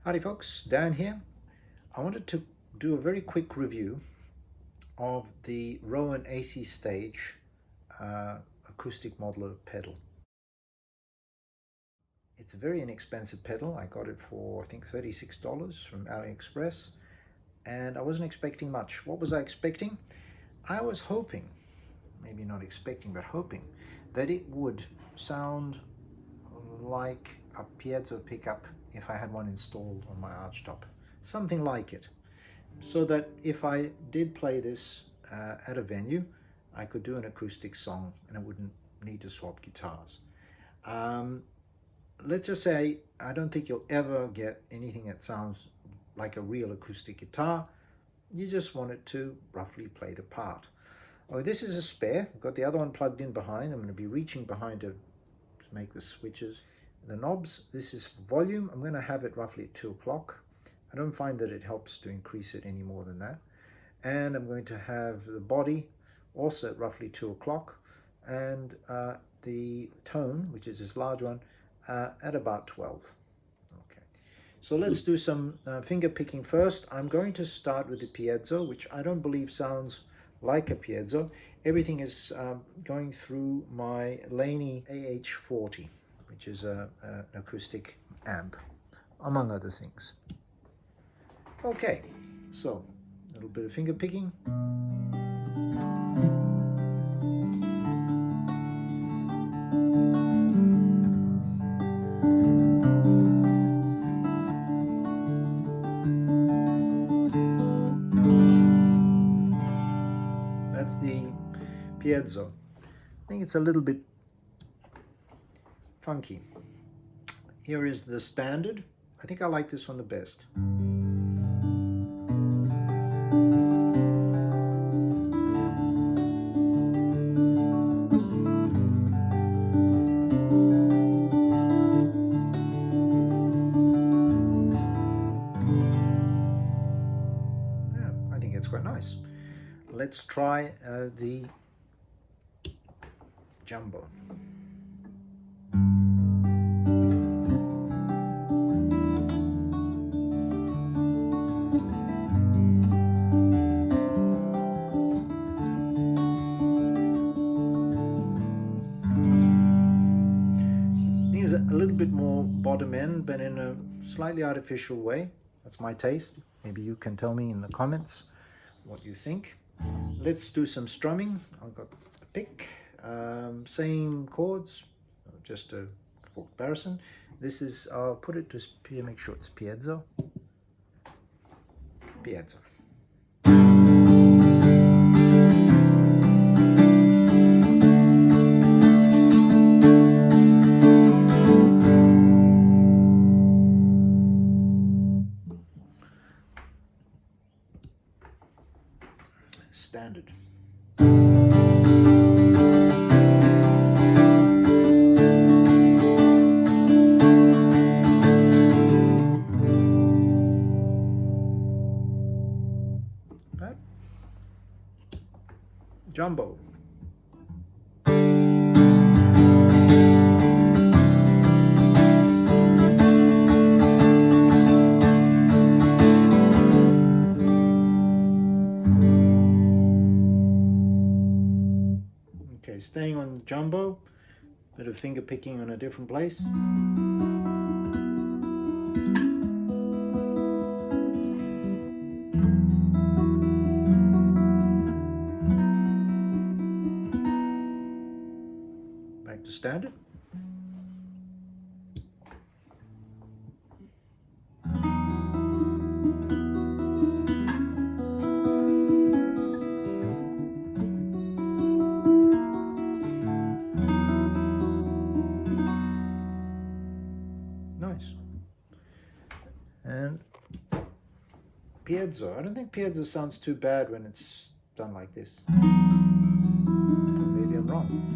Howdy folks, Dan here. I wanted to do a very quick review of the Rowin AC Stage acoustic modeler pedal. It's a very inexpensive pedal. I got it for I think $36 from AliExpress, and I wasn't expecting much. What was I expecting? I was hoping, maybe not expecting, but hoping that it would sound like a piezo pickup if I had one installed on my archtop, something like it, so that if I did play this at a venue, I could do an acoustic song and I wouldn't need to swap guitars. Let's just say I don't think you'll ever get anything that sounds like a real acoustic guitar. You just want it to roughly play the part. Oh, this is a spare. I've got the other one plugged in behind. I'm going to be reaching behind to make the switches. The knobs, this is volume. I'm going to have it roughly at 2 o'clock. I don't find that it helps to increase it any more than that. And I'm going to have the body also at roughly 2 o'clock, and the tone, which is this large one, at about 12. Okay, so let's do some finger picking first. I'm going to start with the piezo, which I don't believe sounds like a piezo. Everything is going through my Laney AH40, which is an acoustic amp, among other things. Okay, so a little bit of finger picking. That's the piezo. I think it's a little bit funky. Here is the standard. I think I like this one the best. Yeah, I think it's quite nice. Let's try the jumbo. A little bit more bottom end, but in a slightly artificial way. That's my taste. Maybe you can tell me in the comments what you think. Let's do some strumming. I've got a pick, same chords, just for comparison. This is, I'll put it to make sure it's piezo. Piezo. Standard. Okay. Jumbo. Okay, staying on jumbo, bit of finger picking on a different place. Back to standard. Nice. And piezo. I don't think piezo sounds too bad when it's done like this. Maybe I'm wrong.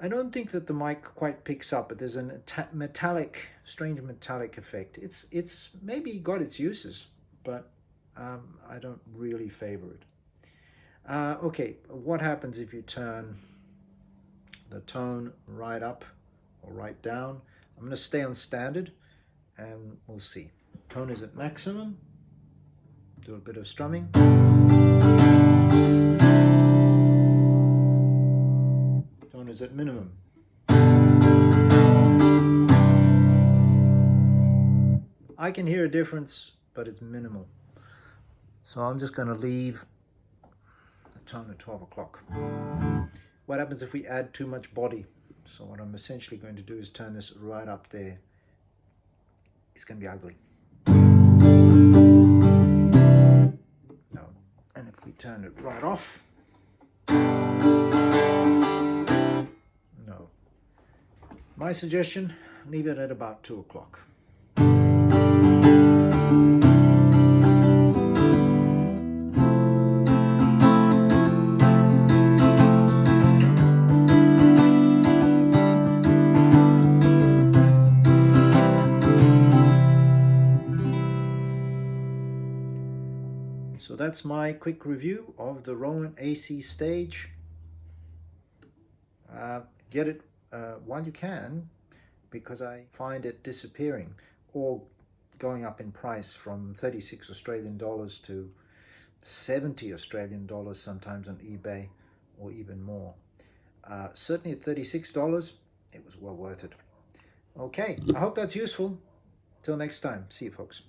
I don't think that the mic quite picks up, but there's a metallic, strange metallic effect. It's maybe got its uses, but I don't really favor it. Okay, what happens if you turn the tone right up or right down? I'm going to stay on standard and we'll see. Tone is at maximum. Do a bit of strumming. Tone is at minimum. I can hear a difference, but it's minimal. So I'm just going to leave the tone at 12 o'clock. What happens if we add too much body? So what I'm essentially going to do is turn this right up there. It's going to be ugly. No. And if we turn it right off, no. My suggestion, leave it at about 2 o'clock. So that's my quick review of the Rowin AC Stage. Get it while you can, because I find it disappearing or going up in price from 36 Australian dollars to 70 Australian dollars sometimes on eBay, or even more. Certainly at $36, it was well worth it. Okay, I hope that's useful. Till next time, see you folks.